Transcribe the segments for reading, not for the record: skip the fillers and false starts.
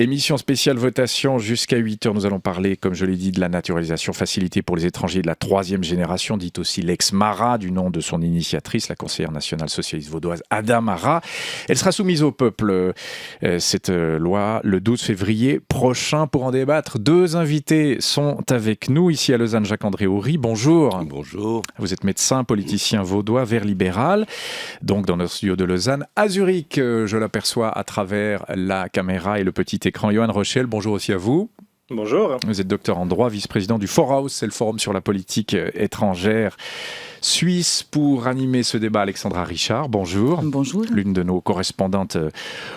Émission spéciale votation jusqu'à 8h. Nous allons parler, comme je l'ai dit, de la naturalisation facilitée pour les étrangers de la troisième génération, dite aussi l'ex-Mara, du nom de son initiatrice, la conseillère nationale socialiste vaudoise Ada Mara. Elle sera soumise au peuple, cette loi, le 12 février prochain. Pour en débattre, deux invités sont avec nous. Ici à Lausanne, Jacques-André Houry, bonjour. Bonjour. Vous êtes médecin, politicien vaudois, Vert libéral, donc dans notre studio de Lausanne. À Zurich, je l'aperçois à travers la caméra et le petit écran. Johan Rochel, bonjour aussi à vous. Bonjour. Vous êtes docteur en droit, vice-président du Forhaus, c'est le forum sur la politique étrangère suisse. Pour animer ce débat, Alexandra Richard, bonjour. Bonjour. L'une de nos correspondantes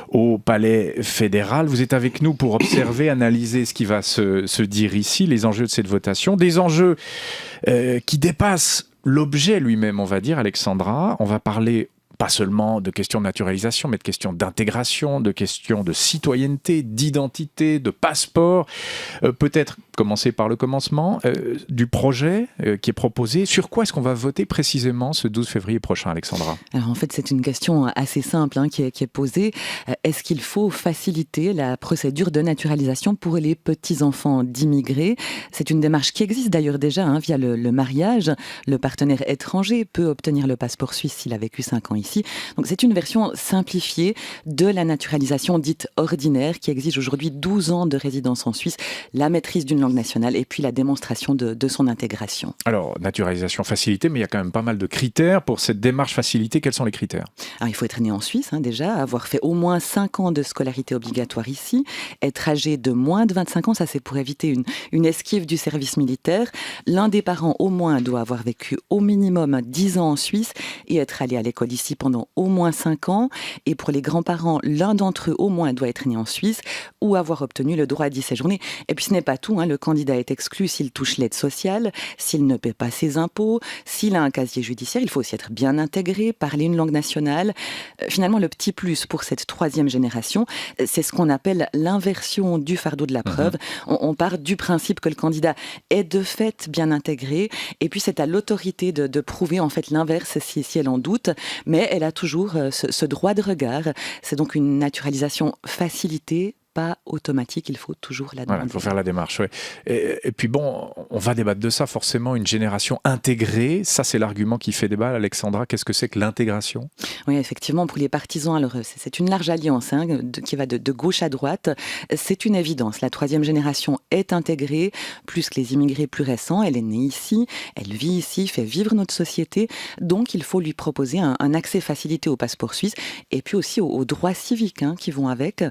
au Palais fédéral. Vous êtes avec nous pour observer, analyser ce qui va se dire ici, les enjeux de cette votation. Des enjeux qui dépassent l'objet lui-même, on va dire, Alexandra. On va parler pas seulement de questions de naturalisation, mais de questions d'intégration, de questions de citoyenneté, d'identité, de passeport. Peut-être commencer par le commencement du projet qui est proposé. Sur quoi est-ce qu'on va voter précisément ce 12 février prochain, Alexandra ? Alors en fait, c'est une question assez simple qui est posée. Est-ce qu'il faut faciliter la procédure de naturalisation pour les petits-enfants d'immigrés ? C'est une démarche qui existe d'ailleurs déjà via le mariage. Le partenaire étranger peut obtenir le passeport suisse s'il a vécu 5 ans ici. Donc c'est une version simplifiée de la naturalisation dite ordinaire qui exige aujourd'hui 12 ans de résidence en Suisse, la maîtrise d'une langue nationale et puis la démonstration de son intégration. Alors, naturalisation facilitée, mais il y a quand même pas mal de critères pour cette démarche facilitée. Quels sont les critères ? Alors, il faut être né en Suisse déjà, avoir fait au moins 5 ans de scolarité obligatoire ici, être âgé de moins de 25 ans, ça c'est pour éviter une esquive du service militaire. L'un des parents au moins doit avoir vécu au minimum 10 ans en Suisse et être allé à l'école ici pendant au moins 5 ans. Et pour les grands-parents, l'un d'entre eux au moins doit être né en Suisse ou avoir obtenu le droit d'y séjourner. Et puis ce n'est pas tout, le candidat est exclu s'il touche l'aide sociale, s'il ne paie pas ses impôts, s'il a un casier judiciaire. Il faut aussi être bien intégré, parler une langue nationale. Finalement, le petit plus pour cette troisième génération, c'est ce qu'on appelle l'inversion du fardeau de la preuve. On part du principe que le candidat est de fait bien intégré et puis c'est à l'autorité de prouver en fait l'inverse si elle en doute. Mais elle a toujours ce droit de regard. C'est donc une naturalisation facilitée, pas automatique, il faut toujours la demander. Voilà, il faut faire la démarche, oui. Et puis bon, on va débattre de ça, forcément, une génération intégrée, ça c'est l'argument qui fait débat. Alexandra, qu'est-ce que c'est que l'intégration ? Oui, effectivement, pour les partisans, alors c'est une large alliance qui va de gauche à droite. C'est une évidence, la troisième génération est intégrée, plus que les immigrés plus récents, elle est née ici, elle vit ici, fait vivre notre société, donc il faut lui proposer un accès facilité au passeport suisse, et puis aussi aux droits civiques qui vont avec.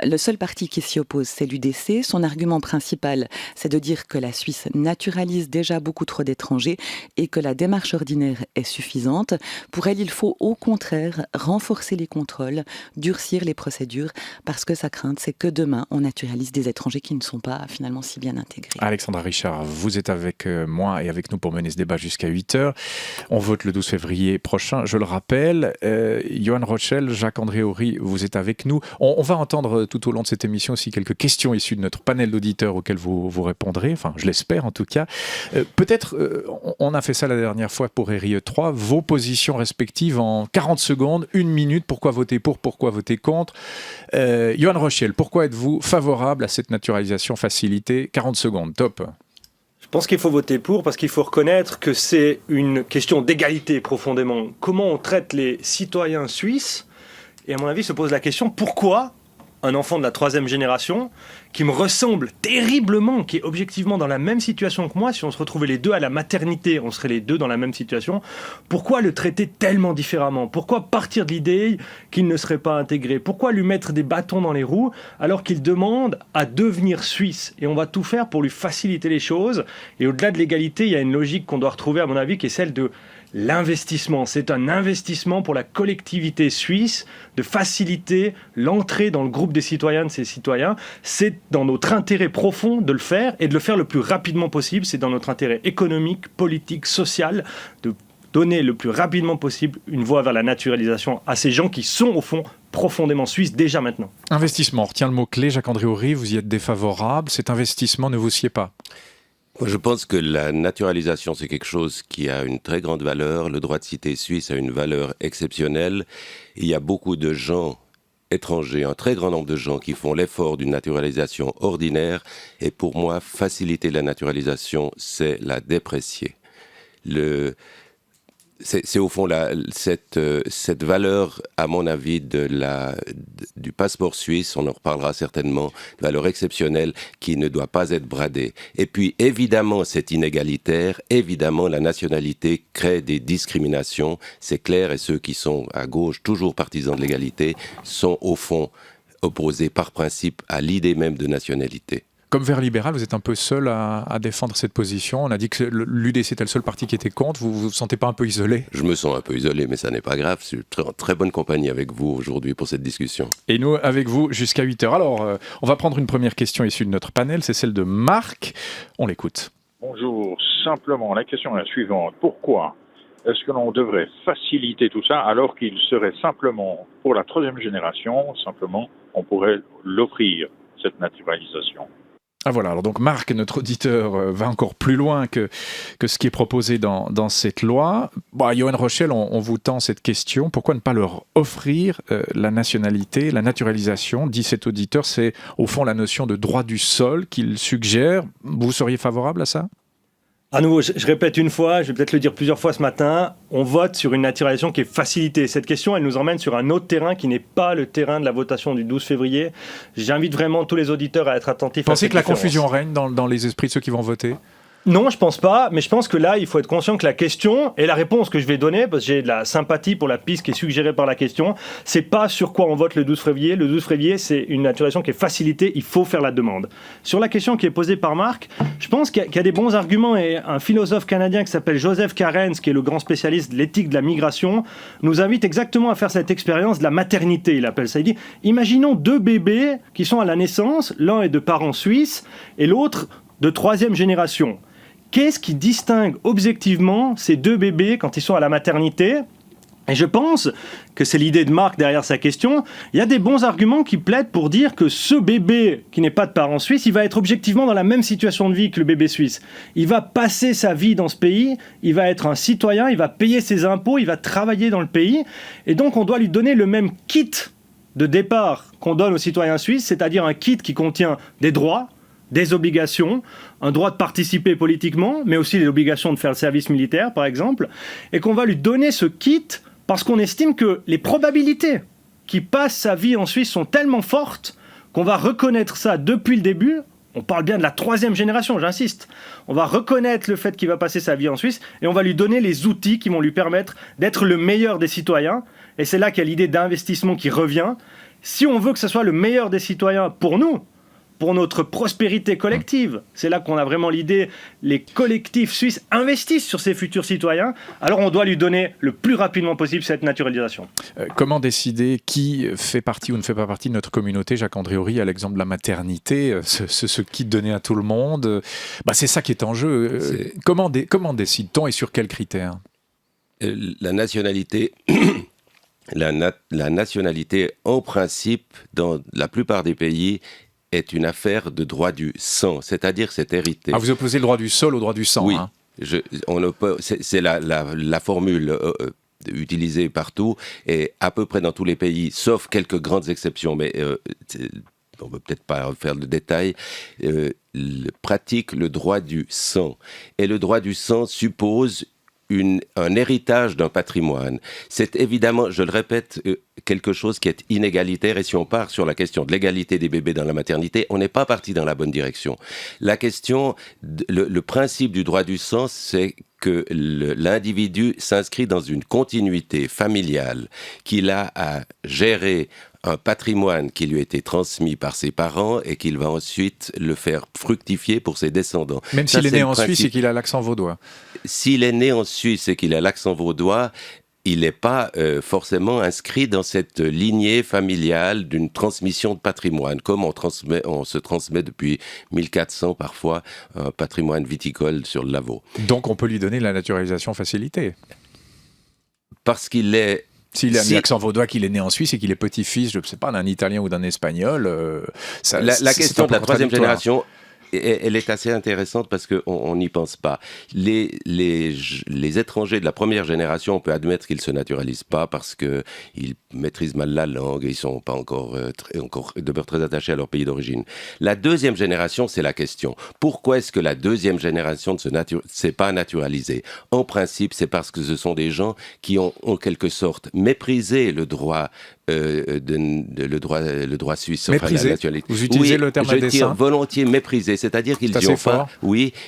Le seul parti qui s'y oppose, c'est l'UDC. Son argument principal, c'est de dire que la Suisse naturalise déjà beaucoup trop d'étrangers et que la démarche ordinaire est suffisante. Pour elle, il faut au contraire renforcer les contrôles, durcir les procédures, parce que sa crainte, c'est que demain, on naturalise des étrangers qui ne sont pas finalement si bien intégrés. Alexandra Richard, vous êtes avec moi et avec nous pour mener ce débat jusqu'à 8h. On vote le 12 février prochain, je le rappelle. Johan Rochel, Jacques-André Houry, vous êtes avec nous. On va entendre tout au long de cette émission aussi quelques questions issues de notre panel d'auditeurs auxquelles vous répondrez, enfin je l'espère en tout cas. Peut-être, on a fait ça la dernière fois pour RIE 3, vos positions respectives en 40 secondes, 1 minute, pourquoi voter pour, pourquoi voter contre. Johan Rochel, pourquoi êtes-vous favorable à cette naturalisation facilitée ? 40 secondes, top. Je pense qu'il faut voter pour parce qu'il faut reconnaître que c'est une question d'égalité profondément. Comment on traite les citoyens suisses ? Et à mon avis se pose la question, pourquoi un enfant de la troisième génération qui me ressemble terriblement, qui est objectivement dans la même situation que moi, si on se retrouvait les deux à la maternité, on serait les deux dans la même situation, pourquoi le traiter tellement différemment ? Pourquoi partir de l'idée qu'il ne serait pas intégré ? Pourquoi lui mettre des bâtons dans les roues alors qu'il demande à devenir suisse ? Et on va tout faire pour lui faciliter les choses. Et au-delà de l'égalité, il y a une logique qu'on doit retrouver, à mon avis, qui est celle de l'investissement. C'est un investissement pour la collectivité suisse de faciliter l'entrée dans le groupe des citoyennes et citoyens. C'est dans notre intérêt profond de le faire et de le faire le plus rapidement possible. C'est dans notre intérêt économique, politique, social de donner le plus rapidement possible une voie vers la naturalisation à ces gens qui sont au fond profondément suisses déjà maintenant. Investissement, on retient le mot-clé. Jacques-André Houry, vous y êtes défavorable. Cet investissement ne vous sied pas ? Moi, je pense que la naturalisation, c'est quelque chose qui a une très grande valeur. Le droit de cité suisse a une valeur exceptionnelle. Il y a beaucoup de gens étrangers, un très grand nombre de gens qui font l'effort d'une naturalisation ordinaire, et pour moi, faciliter la naturalisation, c'est la déprécier. C'est au fond cette valeur, à mon avis, du passeport suisse, on en reparlera certainement, valeur exceptionnelle qui ne doit pas être bradée. Et puis, évidemment, c'est inégalitaire, évidemment, la nationalité crée des discriminations, c'est clair, et ceux qui sont à gauche, toujours partisans de l'égalité, sont au fond opposés par principe à l'idée même de nationalité. Comme Vert libéral, vous êtes un peu seul à défendre cette position. On a dit que l'UDC était le seul parti qui était contre. Vous vous sentez pas un peu isolé ? Je me sens un peu isolé, mais ça n'est pas grave. Je suis en très bonne compagnie avec vous aujourd'hui pour cette discussion. Et nous, avec vous, jusqu'à 8h. Alors, on va prendre une première question issue de notre panel. C'est celle de Marc. On l'écoute. Bonjour. Simplement, la question est la suivante. Pourquoi est-ce que l'on devrait faciliter tout ça alors qu'il serait simplement, pour la troisième génération, simplement, on pourrait l'offrir, cette naturalisation ? Ah voilà, alors donc Marc, notre auditeur, va encore plus loin que ce qui est proposé dans cette loi. Bon, Johan Rochel, on vous tend cette question. Pourquoi ne pas leur offrir la nationalité, la naturalisation ? Dit cet auditeur, c'est au fond la notion de droit du sol qu'il suggère. Vous seriez favorable à ça ? À nouveau, je répète une fois, je vais peut-être le dire plusieurs fois ce matin, on vote sur une naturalisation qui est facilitée. Cette question, elle nous emmène sur un autre terrain qui n'est pas le terrain de la votation du 12 février. J'invite vraiment tous les auditeurs à être attentifs à cette différence. Pensez que la confusion règne dans les esprits de ceux qui vont voter ? Non, je pense pas, mais je pense que là, il faut être conscient que la question et la réponse que je vais donner, parce que j'ai de la sympathie pour la piste qui est suggérée par la question, c'est pas sur quoi on vote le 12 février. Le 12 février, c'est une naturalisation qui est facilitée, il faut faire la demande. Sur la question qui est posée par Marc, je pense qu'il y a des bons arguments, et un philosophe canadien qui s'appelle Joseph Cairns, qui est le grand spécialiste de l'éthique de la migration, nous invite exactement à faire cette expérience de la maternité, il appelle ça. Il dit, imaginons deux bébés qui sont à la naissance, l'un est de parents suisses et l'autre de troisième génération. Qu'est-ce qui distingue objectivement ces deux bébés quand ils sont à la maternité ? Et je pense que c'est l'idée de Marc derrière sa question. Il y a des bons arguments qui plaident pour dire que ce bébé qui n'est pas de parents suisses, il va être objectivement dans la même situation de vie que le bébé suisse. Il va passer sa vie dans ce pays, il va être un citoyen, il va payer ses impôts, il va travailler dans le pays. Et donc on doit lui donner le même kit de départ qu'on donne aux citoyens suisses, c'est-à-dire un kit qui contient des droits, des obligations, un droit de participer politiquement, mais aussi l'obligation de faire le service militaire, par exemple, et qu'on va lui donner ce kit parce qu'on estime que les probabilités qu'il passe sa vie en Suisse sont tellement fortes qu'on va reconnaître ça depuis le début. On parle bien de la troisième génération, j'insiste. On va reconnaître le fait qu'il va passer sa vie en Suisse et on va lui donner les outils qui vont lui permettre d'être le meilleur des citoyens. Et c'est là qu'il y a l'idée d'investissement qui revient. Si on veut que ce soit le meilleur des citoyens pour nous, pour notre prospérité collective. C'est là qu'on a vraiment l'idée, les collectifs suisses investissent sur ces futurs citoyens, alors on doit lui donner le plus rapidement possible cette naturalisation. Comment décider qui fait partie ou ne fait pas partie de notre communauté ? Jacques-André Horry, à l'exemple de la maternité, ce kit donné à tout le monde, c'est ça qui est en jeu. Comment décide-t-on et sur quels critères ? La nationalité... La nationalité, en principe, dans la plupart des pays, est une affaire de droit du sang, c'est-à-dire c'est hérité. Ah, vous opposez le droit du sol au droit du sang. Oui, hein. C'est la formule utilisée partout et à peu près dans tous les pays, sauf quelques grandes exceptions, mais on ne peut peut-être pas faire le détail, pratique le droit du sang. Et le droit du sang suppose un héritage d'un patrimoine. C'est évidemment, je le répète, quelque chose qui est inégalitaire, et si on part sur la question de l'égalité des bébés dans la maternité, on n'est pas parti dans la bonne direction. La question, le principe du droit du sang, c'est que l'individu s'inscrit dans une continuité familiale, qu'il a à gérer un patrimoine qui lui a été transmis par ses parents et qu'il va ensuite le faire fructifier pour ses descendants. Même s'il est né en Suisse et qu'il a l'accent vaudois. S'il est né en Suisse et qu'il a l'accent vaudois, il n'est pas forcément inscrit dans cette lignée familiale d'une transmission de patrimoine, comme on se transmet depuis 1400 parfois un patrimoine viticole sur le Lavaux. Donc on peut lui donner la naturalisation facilitée. Parce qu'il est... S'il a un accent vaudois, qu'il est né en Suisse et qu'il est petit-fils, je ne sais pas, d'un Italien ou d'un Espagnol, la question de la troisième génération elle est assez intéressante parce qu'on n'y pense pas. Les étrangers de la première génération, on peut admettre qu'ils ne se naturalisent pas parce qu'ils maîtrisent mal la langue et ils ne sont pas encore demeurent très attachés à leur pays d'origine. La deuxième génération, c'est la question. Pourquoi est-ce que la deuxième génération ne s'est pas naturalisée ? En principe, c'est parce que ce sont des gens qui ont en quelque sorte méprisé le droit le droit suisse. Méprisé. Vous utilisez le terme à dessein. Je tire volontiers méprisé, c'est-à-dire qu'ils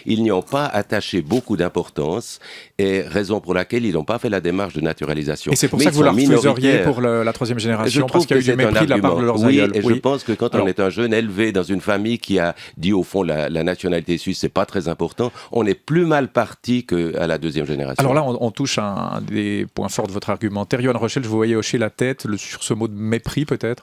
n'y ont pas attaché beaucoup d'importance, et raison pour laquelle ils n'ont pas fait la démarche de naturalisation. Et c'est pour ça que vous leur refuseriez pour la troisième génération, parce qu'il y a eu du mépris de la part de leurs aïeuls. Je pense que quand on est un jeune élevé dans une famille qui a dit au fond la nationalité suisse, c'est pas très important, on est plus mal parti qu'à la deuxième génération. Alors là, on touche à un des points forts de votre argumentaire. Yoann Rochel, je vous voyais hocher la tête sur ce mot de mépris peut-être.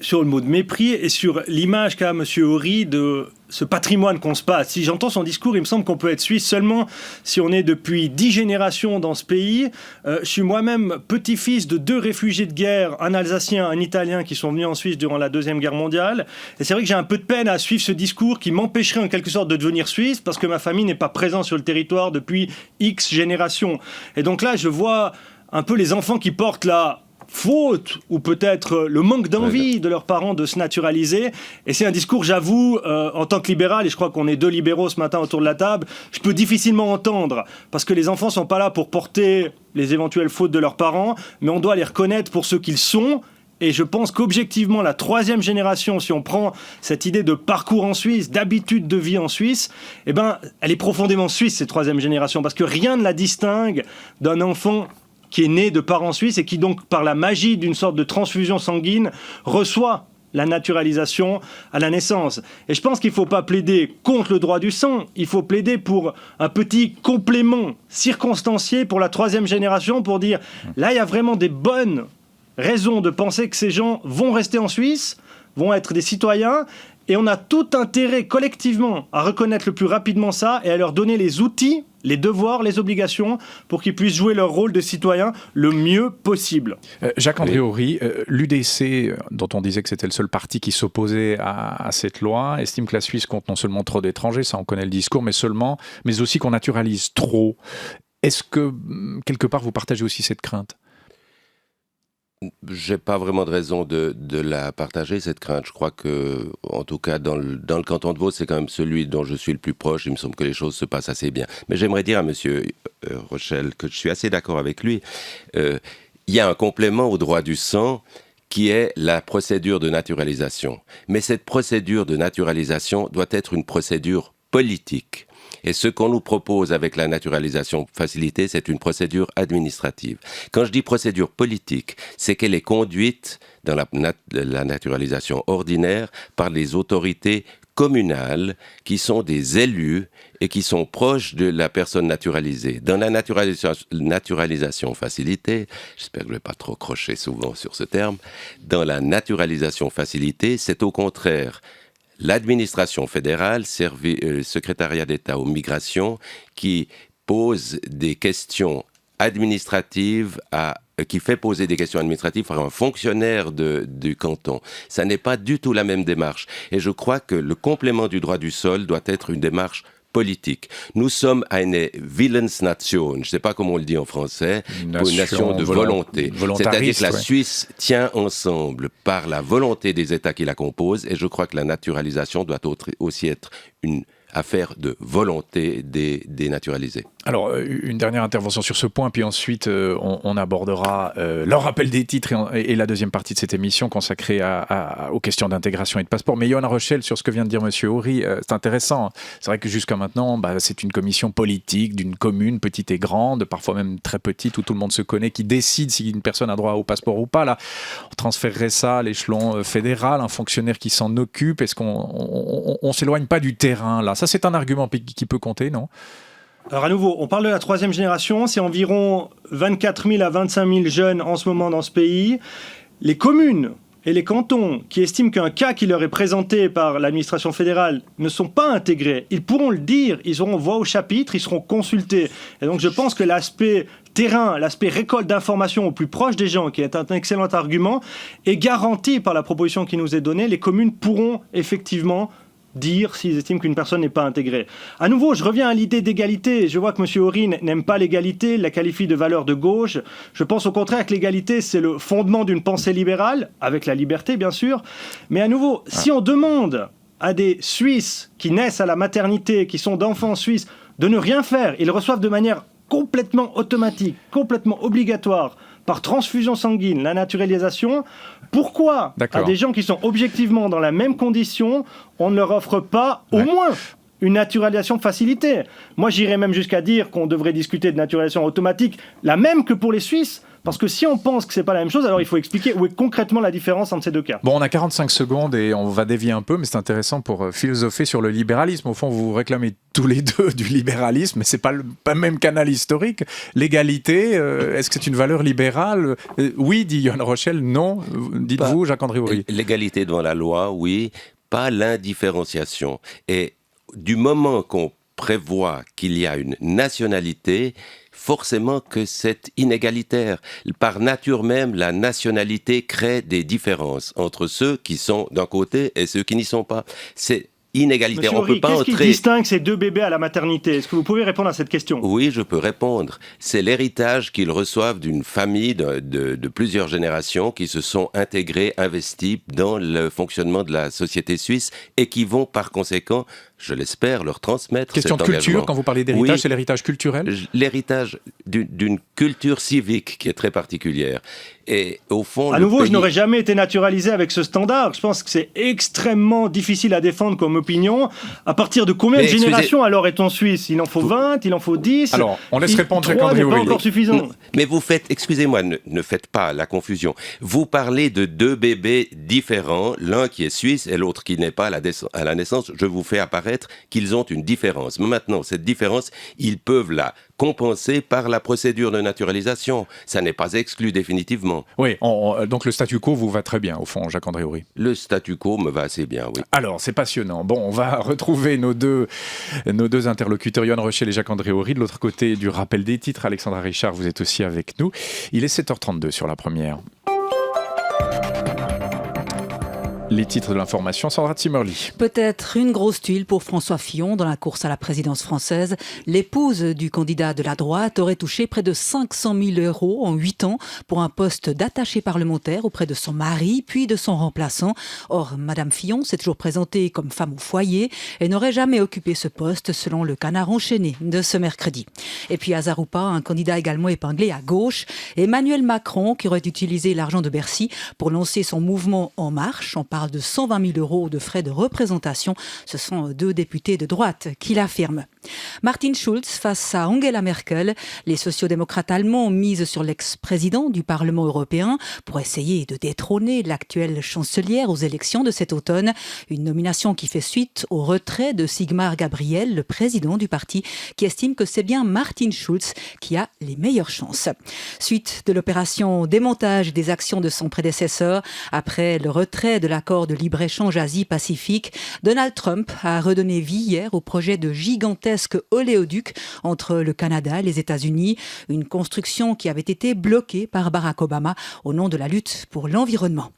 Sur le mot de mépris et sur l'image qu'a M. Horry de ce patrimoine qu'on se passe. Si j'entends son discours, il me semble qu'on peut être suisse seulement si on est depuis 10 générations dans ce pays. Je suis moi-même petit-fils de 2 réfugiés de guerre, un Alsacien, un Italien, qui sont venus en Suisse durant la Deuxième Guerre mondiale. Et c'est vrai que j'ai un peu de peine à suivre ce discours qui m'empêcherait en quelque sorte de devenir suisse parce que ma famille n'est pas présente sur le territoire depuis X générations. Et donc là, je vois un peu les enfants qui portent la faute ou peut-être le manque d'envie de leurs parents de se naturaliser. Et c'est un discours, j'avoue, en tant que libéral, et je crois qu'on est 2 libéraux ce matin autour de la table, je peux difficilement entendre, parce que les enfants ne sont pas là pour porter les éventuelles fautes de leurs parents, mais on doit les reconnaître pour ce qu'ils sont. Et je pense qu'objectivement, la 3e génération, si on prend cette idée de parcours en Suisse, d'habitude de vie en Suisse, eh ben, elle est profondément suisse, cette 3e génération, parce que rien ne la distingue d'un enfant qui est né de parents suisses et qui donc, par la magie d'une sorte de transfusion sanguine, reçoit la naturalisation à la naissance. Et je pense qu'il ne faut pas plaider contre le droit du sang, il faut plaider pour un petit complément circonstancié pour la 3e génération, pour dire, là, il y a vraiment des bonnes raisons de penser que ces gens vont rester en Suisse, vont être des citoyens, et on a tout intérêt collectivement à reconnaître le plus rapidement ça et à leur donner les outils, les devoirs, les obligations pour qu'ils puissent jouer leur rôle de citoyen le mieux possible. Jacques-André Horry, l'UDC, dont on disait que c'était le seul parti qui s'opposait à cette loi, estime que la Suisse compte non seulement trop d'étrangers, ça on connaît le discours, mais aussi qu'on naturalise trop. Est-ce que, quelque part, vous partagez aussi cette crainte ? J'ai pas vraiment de raison de la partager, cette crainte. Je crois que, en tout cas, dans le canton de Vaud, c'est quand même celui dont je suis le plus proche. Il me semble que les choses se passent assez bien. Mais j'aimerais dire à monsieur Rochel que je suis assez d'accord avec lui. Il y a un complément au droit du sang qui est la procédure de naturalisation. Mais cette procédure de naturalisation doit être une procédure politique. Et ce qu'on nous propose avec la naturalisation facilitée, c'est une procédure administrative. Quand je dis procédure politique, c'est qu'elle est conduite dans la naturalisation ordinaire par les autorités communales qui sont des élus et qui sont proches de la personne naturalisée. Dans la naturalisation facilitée, j'espère que je ne vais pas trop crocher souvent sur ce terme, dans la naturalisation facilitée, c'est au contraire l'administration fédérale, secrétariat d'État aux migrations, qui pose des questions administratives qui fait poser des questions administratives par un fonctionnaire du canton. Ça n'est pas du tout la même démarche. Et je crois que le complément du droit du sol doit être une démarche politique. Nous sommes eine Willensnation, je ne sais pas comment on le dit en français, une nation de volonté. C'est-à-dire que la Suisse tient ensemble par la volonté des États qui la composent, et je crois que la naturalisation doit aussi être une affaire de volonté des naturalisés. Alors, une dernière intervention sur ce point, puis ensuite on abordera le rappel des titres et la deuxième partie de cette émission consacrée aux questions d'intégration et de passeport. Mais Yoann Rochel, sur ce que vient de dire M. Horry, c'est intéressant. C'est vrai que jusqu'à maintenant, c'est une commission politique d'une commune petite et grande, parfois même très petite, où tout le monde se connaît, qui décide si une personne a droit au passeport ou pas. Là, on transférerait ça à l'échelon fédéral, un fonctionnaire qui s'en occupe. Est-ce qu'on s'éloigne pas du terrain, là ? Ça, c'est un argument qui peut compter, non ? Alors à nouveau, on parle de la 3e génération, c'est environ 24 000 à 25 000 jeunes en ce moment dans ce pays. Les communes et les cantons qui estiment qu'un cas qui leur est présenté par l'administration fédérale ne sont pas intégrés, ils pourront le dire, ils auront voix au chapitre, ils seront consultés. Et donc je pense que l'aspect terrain, l'aspect récolte d'informations au plus proche des gens, qui est un excellent argument, est garanti par la proposition qui nous est donnée. Les communes pourront effectivement dire s'ils estiment qu'une personne n'est pas intégrée. À nouveau, je reviens à l'idée d'égalité. Je vois que M. Horry n'aime pas l'égalité, la qualifie de valeur de gauche. Je pense au contraire que l'égalité, c'est le fondement d'une pensée libérale, avec la liberté bien sûr. Mais à nouveau, si on demande à des Suisses qui naissent à la maternité, qui sont d'enfants suisses, de ne rien faire, ils reçoivent de manière complètement automatique, complètement obligatoire, par transfusion sanguine, la naturalisation. Pourquoi à des gens qui sont objectivement dans la même condition, on ne leur offre pas au moins une naturalisation facilitée? Moi, j'irais même jusqu'à dire qu'on devrait discuter de naturalisation automatique, la même que pour les Suisses. Parce que si on pense que c'est pas la même chose, alors il faut expliquer où est concrètement la différence entre ces deux cas. Bon, on a 45 secondes et on va dévier un peu, mais c'est intéressant pour philosopher sur le libéralisme. Au fond, vous réclamez tous les deux du libéralisme, mais c'est pas le même canal historique. L'égalité, est-ce que c'est une valeur libérale? Oui, dit Yoann Rochel. Non, dites-vous, Jacques-André Horry. L'égalité devant la loi, oui, pas l'indifférenciation. Et du moment qu'on prévoit qu'il y a une nationalité, forcément que c'est inégalitaire. Par nature même, la nationalité crée des différences entre ceux qui sont d'un côté et ceux qui n'y sont pas. C'est inégalitaire. Monsieur Horry, qu'est-ce qui distingue ces deux bébés à la maternité? Est-ce que vous pouvez répondre à cette question? Oui, je peux répondre. C'est l'héritage qu'ils reçoivent d'une famille de plusieurs générations qui se sont intégrés, investis dans le fonctionnement de la société suisse et qui vont par conséquent, je l'espère, leur transmettre Question cet de culture, engagement. quand vous parlez d'héritage, Oui, c'est l'héritage culturel? L'héritage d'une culture civique qui est très particulière. Et au fond, à nouveau, je n'aurais jamais été naturalisé avec ce standard. Je pense que c'est extrêmement difficile à défendre comme opinion. À partir de combien de générations alors est-on suisse? Il en faut 20, il en faut 10? Alors, on laisse répondre 3 Jacques-André n'est pas Horry. encore suffisant. Mais vous faites, excusez-moi, ne faites pas la confusion. Vous parlez de deux bébés différents, l'un qui est suisse et l'autre qui n'est pas à la naissance. Je vous fais apparaître qu'ils ont une différence. Mais maintenant, cette différence, ils peuvent la compenser par la procédure de naturalisation. Ça n'est pas exclu définitivement. Oui, donc le statu quo vous va très bien, au fond, Jacques-André Horry. Le statu quo me va assez bien, oui. Alors, c'est passionnant. Bon, on va retrouver nos deux interlocuteurs, Yoann Rochel et Jacques-André Horry. De l'autre côté du rappel des titres, Alexandra Richard, vous êtes aussi avec nous. Il est 7h32 sur la première. Les titres de l'information, Sandra Zimmerli. Peut-être une grosse tuile pour François Fillon dans la course à la présidence française. L'épouse du candidat de la droite aurait touché près de 500 000 € en 8 ans pour un poste d'attaché parlementaire auprès de son mari, puis de son remplaçant. Or, Madame Fillon s'est toujours présentée comme femme au foyer et n'aurait jamais occupé ce poste selon le Canard enchaîné de ce mercredi. Et puis, hasard ou pas, un candidat également épinglé à gauche, Emmanuel Macron, qui aurait utilisé l'argent de Bercy pour lancer son mouvement En Marche. On parle de 120 000 € de frais de représentation. Ce sont deux députés de droite qui l'affirment. Martin Schulz face à Angela Merkel. Les sociodémocrates allemands misent sur l'ex-président du Parlement européen pour essayer de détrôner l'actuelle chancelière aux élections de cet automne. Une nomination qui fait suite au retrait de Sigmar Gabriel, le président du parti, qui estime que c'est bien Martin Schulz qui a les meilleures chances. Suite de l'opération démontage des actions de son prédécesseur, après le retrait de l'accord de libre-échange Asie-Pacifique, Donald Trump a redonné vie hier au projet de gigantesque oléoduc entre le Canada et les États-Unis, une construction qui avait été bloquée par Barack Obama au nom de la lutte pour l'environnement.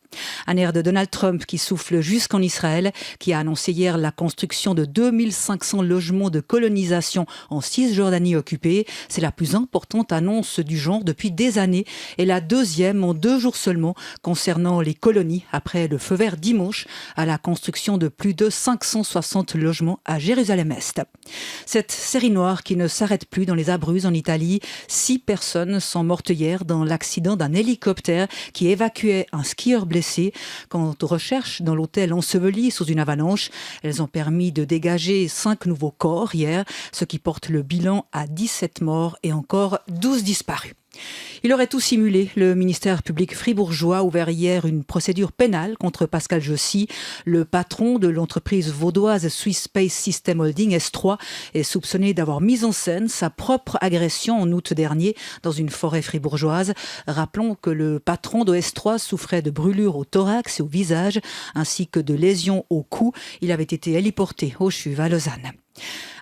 Un air de Donald Trump qui souffle jusqu'en Israël, qui a annoncé hier la construction de 2500 logements de colonisation en Cisjordanie occupée. C'est la plus importante annonce du genre depuis des années et la deuxième en 2 jours seulement concernant les colonies après le feu vert dimanche à la construction de plus de 560 logements à Jérusalem-Est. Cette série noire qui ne s'arrête plus dans les Abruzzes en Italie. 6 personnes sont mortes hier dans l'accident d'un hélicoptère qui évacuait un skieur blessé. Quant aux recherches dans l'hôtel enseveli sous une avalanche, elles ont permis de dégager 5 nouveaux corps hier, ce qui porte le bilan à 17 morts et encore 12 disparus. Il aurait tout simulé. Le ministère public fribourgeois a ouvert hier une procédure pénale contre Pascal Jossy. Le patron de l'entreprise vaudoise Swiss Space System Holding S3 est soupçonné d'avoir mis en scène sa propre agression en août dernier dans une forêt fribourgeoise. Rappelons que le patron de S3 souffrait de brûlures au thorax et au visage ainsi que de lésions au cou. Il avait été héliporté au CHUV à Lausanne.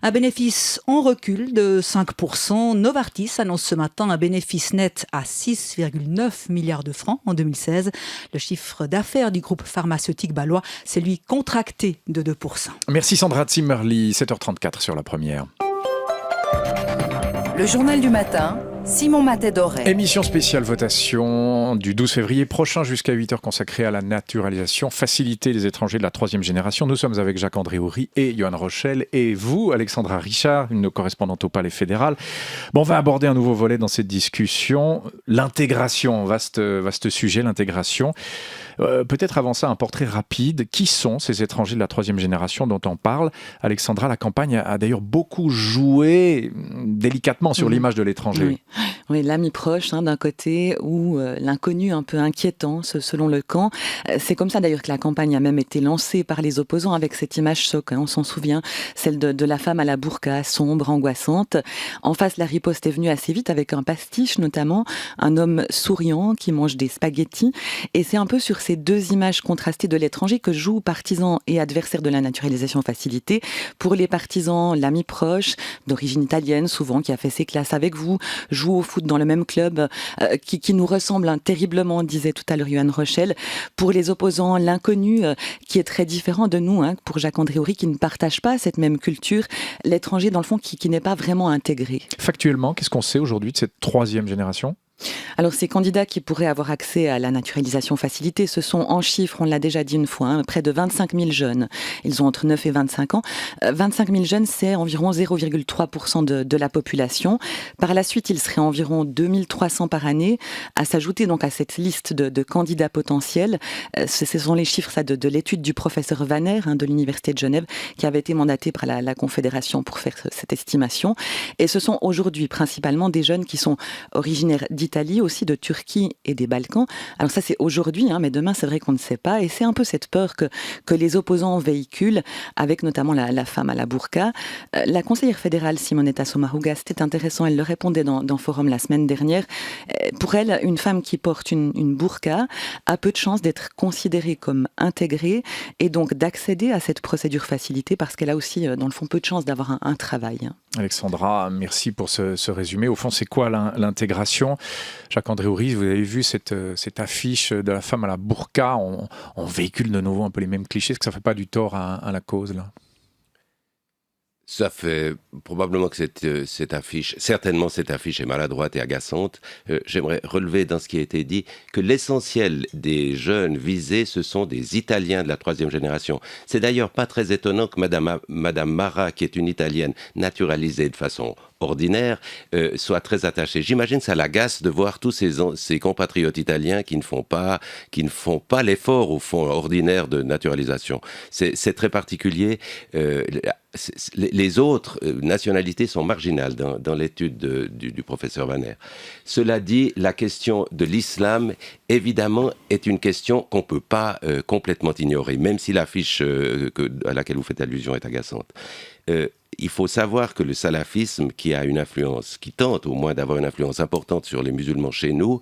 Un bénéfice en recul de 5%. Novartis annonce ce matin un bénéfice net à 6,9 milliards de francs en 2016. Le chiffre d'affaires du groupe pharmaceutique bâlois s'est lui contracté de 2%. Merci Sandra Zimmerli, 7h34 sur la première. Le journal du matin, Simon Matet-Doré. Émission spéciale votation du 12 février prochain jusqu'à 8h consacrée à la naturalisation, faciliter les étrangers de la troisième génération. Nous sommes avec Jacques-André Houry et Johan Rochel et vous, Alexandra Richard, une correspondante au Palais fédéral. Bon, on va aborder un nouveau volet dans cette discussion, l'intégration, vaste sujet, l'intégration. Peut-être avant ça, un portrait rapide. Qui sont ces étrangers de la troisième génération dont on parle ? Alexandra, la campagne a d'ailleurs beaucoup joué délicatement sur l'image de l'étranger. Oui, l'ami proche d'un côté ou l'inconnu un peu inquiétant selon le camp. C'est comme ça d'ailleurs que la campagne a même été lancée par les opposants avec cette image choc, on s'en souvient, celle de la femme à la burqa, sombre, angoissante. En face, la riposte est venue assez vite avec un pastiche notamment, un homme souriant qui mange des spaghettis. Et c'est un peu sur ces deux images contrastées de l'étranger que jouent partisans et adversaires de la naturalisation facilitée. Pour les partisans, l'ami proche, d'origine italienne souvent, qui a fait ses classes avec vous, joue au foot dans le même club, qui nous ressemble terriblement, disait tout à l'heure Johan Rochel. Pour les opposants, l'inconnu, qui est très différent de nous, pour Jacques-André Houry, qui ne partage pas cette même culture, l'étranger dans le fond qui n'est pas vraiment intégré. Factuellement, qu'est-ce qu'on sait aujourd'hui de cette troisième génération ? Alors, ces candidats qui pourraient avoir accès à la naturalisation facilitée, ce sont en chiffres, on l'a déjà dit une fois, près de 25 000 jeunes. Ils ont entre 9 et 25 ans. 25 000 jeunes, c'est environ 0,3% de la population. Par la suite, il serait environ 2300 par année, à s'ajouter donc à cette liste de candidats potentiels. Ce sont les chiffres de l'étude du professeur Vanner de l'Université de Genève, qui avait été mandaté par la Confédération pour faire cette estimation. Et ce sont aujourd'hui principalement des jeunes qui sont originaires d'Italie, aussi de Turquie et des Balkans. Alors ça, c'est aujourd'hui, mais demain, c'est vrai qu'on ne sait pas. Et c'est un peu cette peur que les opposants véhiculent, avec notamment la femme à la burqa. La conseillère fédérale Simonetta Sommaruga, c'était intéressant, elle le répondait dans Forum la semaine dernière. Pour elle, une femme qui porte une burqa a peu de chances d'être considérée comme intégrée et donc d'accéder à cette procédure facilitée parce qu'elle a aussi, dans le fond, peu de chances d'avoir un travail. Alexandra, merci pour ce résumé. Au fond, c'est quoi l'intégration ? Jacques-André Houry, vous avez vu cette affiche de la femme à la burqa, on véhicule de nouveau un peu les mêmes clichés. Est-ce que ça ne fait pas du tort à la cause là ? Ça fait probablement que cette affiche est maladroite et agaçante. J'aimerais relever dans ce qui a été dit que l'essentiel des jeunes visés, ce sont des Italiens de la troisième génération. C'est d'ailleurs pas très étonnant que Madame Mara, qui est une Italienne naturalisée de façon ordinaire, soit très attachée. J'imagine que ça l'agace de voir tous ces compatriotes italiens qui ne font pas l'effort au fond ordinaire de naturalisation. C'est très particulier. Les autres nationalités sont marginales dans l'étude du professeur Vanner. Cela dit, la question de l'islam, évidemment, est une question qu'on ne peut pas complètement ignorer, même si l'affiche à laquelle vous faites allusion est agaçante. Il faut savoir que le salafisme, qui tente au moins d'avoir une influence importante sur les musulmans chez nous,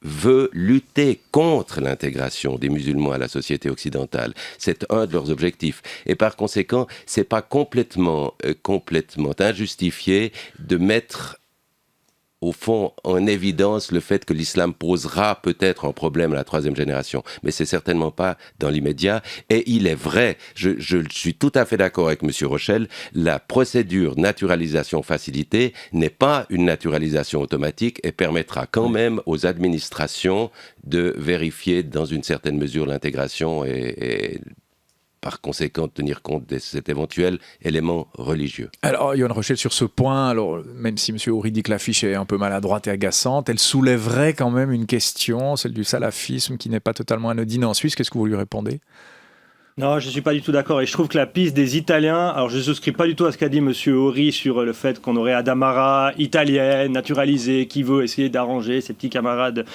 veut lutter contre l'intégration des musulmans à la société occidentale. C'est un de leurs objectifs. Et par conséquent, c'est pas complètement injustifié de mettre au fond en évidence le fait que l'islam posera peut-être un problème à la troisième génération. Mais c'est certainement pas dans l'immédiat. Et il est vrai, je suis tout à fait d'accord avec M. Rochel, la procédure naturalisation facilitée n'est pas une naturalisation automatique et permettra quand même aux administrations de vérifier dans une certaine mesure l'intégration et par conséquent, tenir compte de cet éventuel élément religieux. Alors, Johan Rochel, sur ce point, même si M. Houry dit que l'affiche est un peu maladroite et agaçante, elle soulèverait quand même une question, celle du salafisme, qui n'est pas totalement anodine en Suisse. Qu'est-ce que vous lui répondez ? Non, je ne suis pas du tout d'accord. Et je trouve que la piste des Italiens, alors je ne souscris pas du tout à ce qu'a dit M. Houry sur le fait qu'on aurait Adamara italienne, naturalisée, qui veut essayer d'arranger ses petits camarades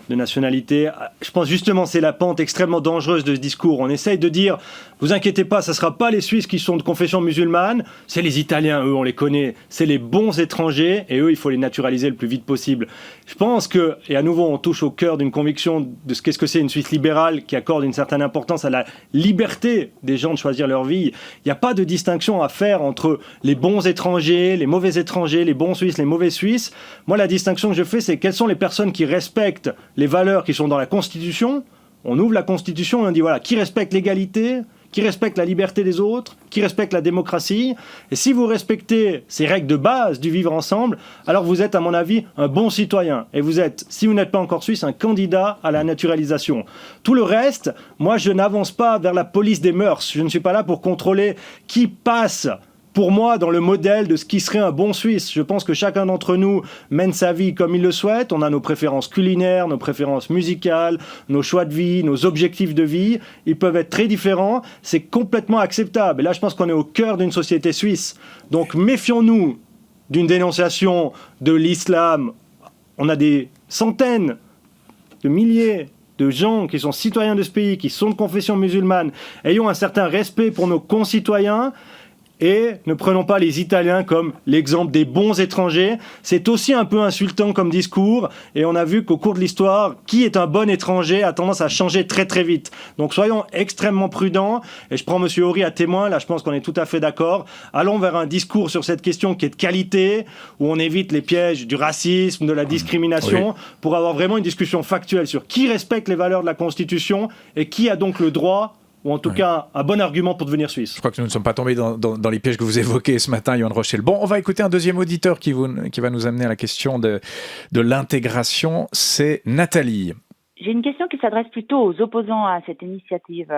de nationalité. Je pense justement que c'est la pente extrêmement dangereuse de ce discours. On essaye de dire, vous inquiétez pas, ça ne sera pas les Suisses qui sont de confession musulmane, c'est les Italiens, eux on les connaît, c'est les bons étrangers, et eux il faut les naturaliser le plus vite possible. Je pense que, et à nouveau on touche au cœur d'une conviction de qu'est-ce que c'est une Suisse libérale qui accorde une certaine importance à la liberté liberté des gens de choisir leur vie. Il n'y a pas de distinction à faire entre les bons étrangers, les mauvais étrangers, les bons Suisses, les mauvais Suisses. Moi, la distinction que je fais, c'est quelles sont les personnes qui respectent les valeurs qui sont dans la Constitution. On ouvre la Constitution et on dit, voilà, qui respecte l'égalité, qui respecte la liberté des autres, qui respecte la démocratie. Et si vous respectez ces règles de base du vivre ensemble, alors vous êtes, à mon avis, un bon citoyen. Et vous êtes, si vous n'êtes pas encore suisse, un candidat à la naturalisation. Tout le reste, moi, je n'avance pas vers la police des mœurs. Je ne suis pas là pour contrôler qui passe, pour moi, dans le modèle de ce qui serait un bon Suisse. Je pense que chacun d'entre nous mène sa vie comme il le souhaite. On a nos préférences culinaires, nos préférences musicales, nos choix de vie, nos objectifs de vie. Ils peuvent être très différents. C'est complètement acceptable. Et là, je pense qu'on est au cœur d'une société suisse. Donc, méfions-nous d'une dénonciation de l'islam. On a des centaines de milliers de gens qui sont citoyens de ce pays, qui sont de confession musulmane. Ayons un certain respect pour nos concitoyens. Et ne prenons pas les Italiens comme l'exemple des bons étrangers. C'est aussi un peu insultant comme discours. Et on a vu qu'au cours de l'histoire, qui est un bon étranger a tendance à changer très très vite. Donc soyons extrêmement prudents. Et je prends M. Horry à témoin. Là, je pense qu'on est tout à fait d'accord. Allons vers un discours sur cette question qui est de qualité, où on évite les pièges du racisme, de la discrimination, pour avoir vraiment une discussion factuelle sur qui respecte les valeurs de la Constitution et qui a donc le droit, ou en tout cas un bon argument pour devenir suisse. Je crois que nous ne sommes pas tombés dans les pièges que vous évoquez ce matin, Johan Rochel. Bon, on va écouter un deuxième auditeur qui va nous amener à la question de l'intégration. C'est Nathalie. J'ai une question qui s'adresse plutôt aux opposants à cette initiative.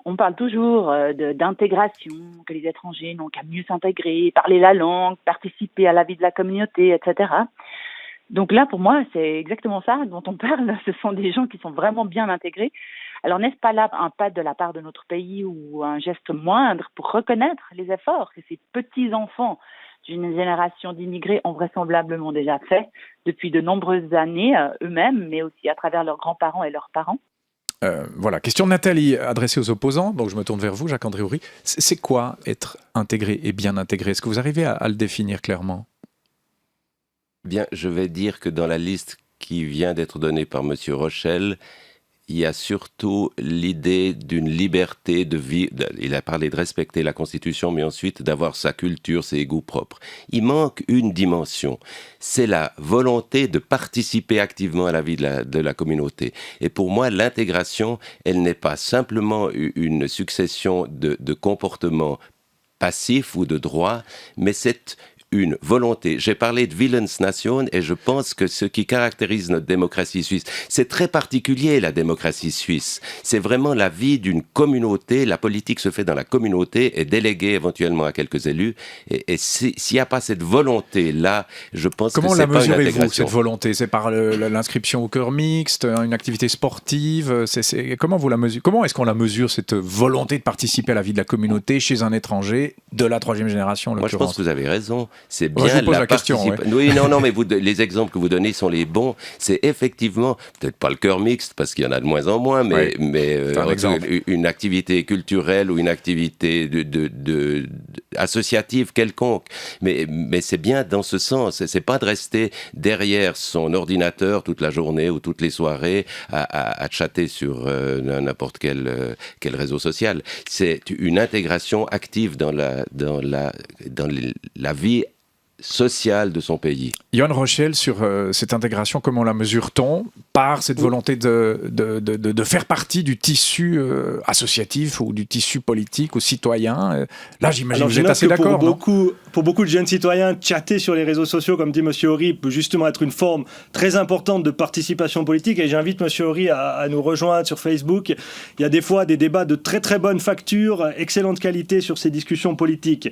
On parle toujours d'intégration, que les étrangers n'ont qu'à mieux s'intégrer, parler la langue, participer à la vie de la communauté, etc. Donc là, pour moi, c'est exactement ça dont on parle. Ce sont des gens qui sont vraiment bien intégrés. Alors, n'est-ce pas là un pas de la part de notre pays ou un geste moindre pour reconnaître les efforts que ces petits-enfants d'une génération d'immigrés ont vraisemblablement déjà fait depuis de nombreuses années eux-mêmes, mais aussi à travers leurs grands-parents et leurs parents? Voilà, question de Nathalie adressée aux opposants. Donc, je me tourne vers vous, Jacques-André Horry. C'est quoi être intégré et bien intégré? Est-ce que vous arrivez à le définir clairement? Bien, je vais dire que dans la liste qui vient d'être donnée par M. Rochel, il y a surtout l'idée d'une liberté de vie. Il a parlé de respecter la Constitution, mais ensuite d'avoir sa culture, ses goûts propres. Il manque une dimension. C'est la volonté de participer activement à la vie de la communauté. Et pour moi, l'intégration, elle n'est pas simplement une succession de comportements passifs ou de droits, mais c'est une volonté. J'ai parlé de Willensnation et je pense que ce qui caractérise notre démocratie suisse, c'est très particulier la démocratie suisse. C'est vraiment la vie d'une communauté. La politique se fait dans la communauté et déléguée éventuellement à quelques élus. Et s'il n'y a pas cette volonté-là, je pense que c'est pas une intégration. Comment la mesurez-vous, cette volonté? C'est par l'inscription au cœur mixte, une activité sportive? Comment vous la mesurez? Comment est-ce qu'on la mesure, cette volonté de participer à la vie de la communauté chez un étranger de la troisième génération, en l'occurrence? Moi, je pense que vous avez raison. C'est bien je vous pose la question. Oui, non, mais les exemples que vous donnez sont les bons. C'est effectivement, peut-être pas le cœur mixte, parce qu'il y en a de moins en moins, mais une activité culturelle ou une activité associative quelconque. Mais c'est bien dans ce sens. C'est pas de rester derrière son ordinateur toute la journée ou toutes les soirées à chatter sur n'importe quel réseau social. C'est une intégration active dans la vie sociale de son pays. Johan Rochel, sur cette intégration, comment la mesure-t-on? Par cette volonté de faire partie du tissu associatif ou du tissu politique ou citoyen. Là, j'imagine que vous êtes assez d'accord, non? Pour beaucoup de jeunes citoyens, chatter sur les réseaux sociaux, comme dit M. Horry, peut justement être une forme très importante de participation politique. Et j'invite M. Horry à nous rejoindre sur Facebook. Il y a des fois des débats de très très bonne facture, excellente qualité sur ces discussions politiques.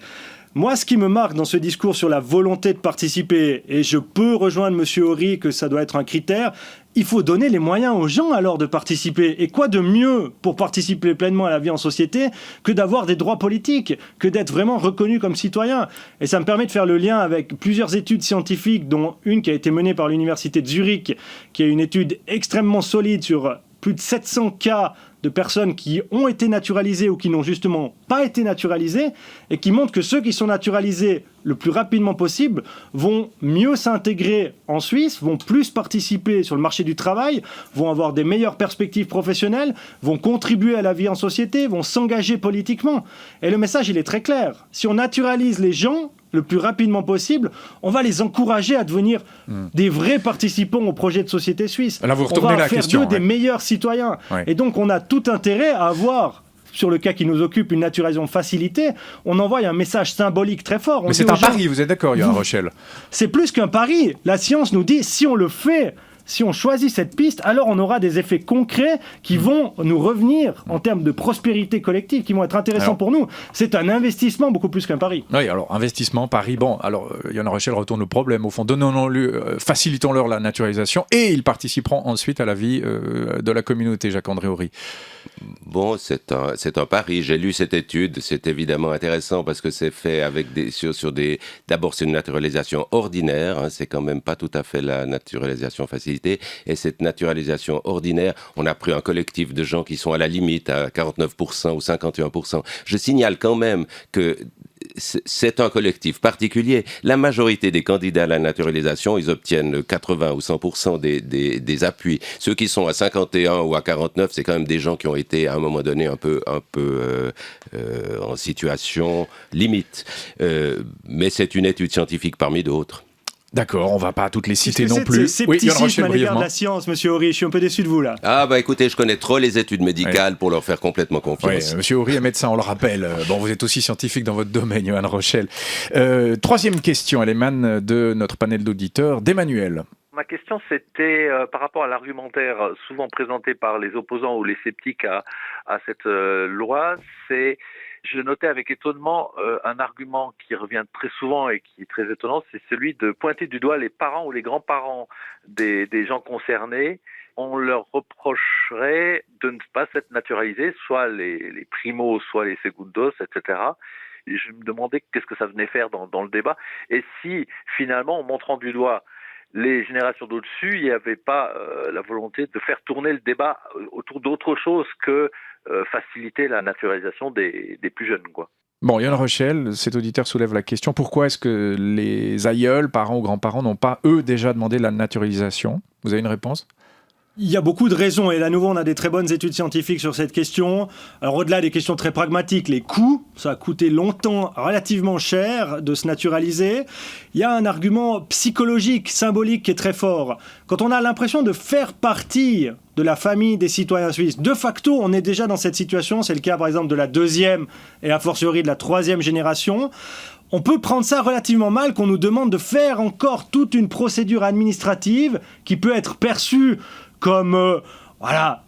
Moi, ce qui me marque dans ce discours sur la volonté de participer, et je peux rejoindre M. Horry que ça doit être un critère, il faut donner les moyens aux gens alors de participer. Et quoi de mieux pour participer pleinement à la vie en société que d'avoir des droits politiques, que d'être vraiment reconnu comme citoyen. Et ça me permet de faire le lien avec plusieurs études scientifiques, dont une qui a été menée par l'Université de Zurich, qui est une étude extrêmement solide sur plus de 700 cas de personnes qui ont été naturalisées ou qui n'ont justement pas été naturalisées, et qui montrent que ceux qui sont naturalisés le plus rapidement possible vont mieux s'intégrer en Suisse, vont plus participer sur le marché du travail, vont avoir des meilleures perspectives professionnelles, vont contribuer à la vie en société, vont s'engager politiquement. Et le message, il est très clair. Si on naturalise les gens le plus rapidement possible, on va les encourager à devenir des vrais participants au projet de société suisse. Là, vous on retournez va la faire question, d'eux des meilleurs citoyens. Ouais. Et donc, on a tout intérêt à avoir, sur le cas qui nous occupe, une naturalisation facilitée. On envoie un message symbolique très fort. Mais c'est un pari, vous êtes d'accord, Johan Rochel? C'est plus qu'un pari. La science nous dit, si on le fait, si on choisit cette piste, alors on aura des effets concrets qui vont nous revenir en termes de prospérité collective, qui vont être intéressants pour nous. C'est un investissement beaucoup plus qu'un pari. Oui, alors investissement, pari, bon, alors Johan Rochel retourne au problème, au fond, facilitons-leur la naturalisation et ils participeront ensuite à la vie de la communauté, Jacques-André Horry. Bon, c'est un pari. J'ai lu cette étude. C'est évidemment intéressant parce que c'est fait avec d'abord, c'est une naturalisation ordinaire. Hein, c'est quand même pas tout à fait la naturalisation facilitée. Et cette naturalisation ordinaire, on a pris un collectif de gens qui sont à la limite à 49% ou 51%. Je signale quand même que c'est un collectif particulier. La majorité des candidats à la naturalisation, ils obtiennent 80 ou 100% des appuis. Ceux qui sont à 51 ou à 49, c'est quand même des gens qui ont été à un moment donné un peu en situation limite. Mais c'est une étude scientifique parmi d'autres. D'accord, on ne va pas toutes les citer non plus. C'est scepticisme à l'égard de la science, monsieur Horry. Je suis un peu déçu de vous, là. Ah, bah écoutez, je connais trop les études médicales pour leur faire complètement confiance. Oui, monsieur Horry est médecin, on le rappelle. Bon, vous êtes aussi scientifique dans votre domaine, Johan Rochel. Troisième question, elle émane de notre panel d'auditeurs, d'Emmanuel. Ma question, c'était par rapport à l'argumentaire souvent présenté par les opposants ou les sceptiques à cette loi. Je notais avec étonnement un argument qui revient très souvent et qui est très étonnant, c'est celui de pointer du doigt les parents ou les grands-parents des gens concernés. On leur reprocherait de ne pas s'être naturalisés, soit les primos, soit les segundos, etc. Et je me demandais qu'est-ce que ça venait faire dans le débat. Et si, finalement, en montrant du doigt les générations d'au-dessus, il n'y avait pas la volonté de faire tourner le débat autour d'autre chose que faciliter la naturalisation des plus jeunes, quoi. Bon, Johan Rochel, cet auditeur soulève la question, pourquoi est-ce que les aïeuls, parents ou grands-parents n'ont pas, eux, déjà demandé la naturalisation? Vous avez une réponse? Il y a beaucoup de raisons, et là, à nouveau, on a des très bonnes études scientifiques sur cette question. Alors, au-delà des questions très pragmatiques, les coûts, ça a coûté longtemps relativement cher de se naturaliser. Il y a un argument psychologique, symbolique qui est très fort. Quand on a l'impression de faire partie de la famille des citoyens suisses, de facto, on est déjà dans cette situation. C'est le cas, par exemple, de la deuxième et a fortiori de la troisième génération. On peut prendre ça relativement mal qu'on nous demande de faire encore toute une procédure administrative qui peut être perçue comme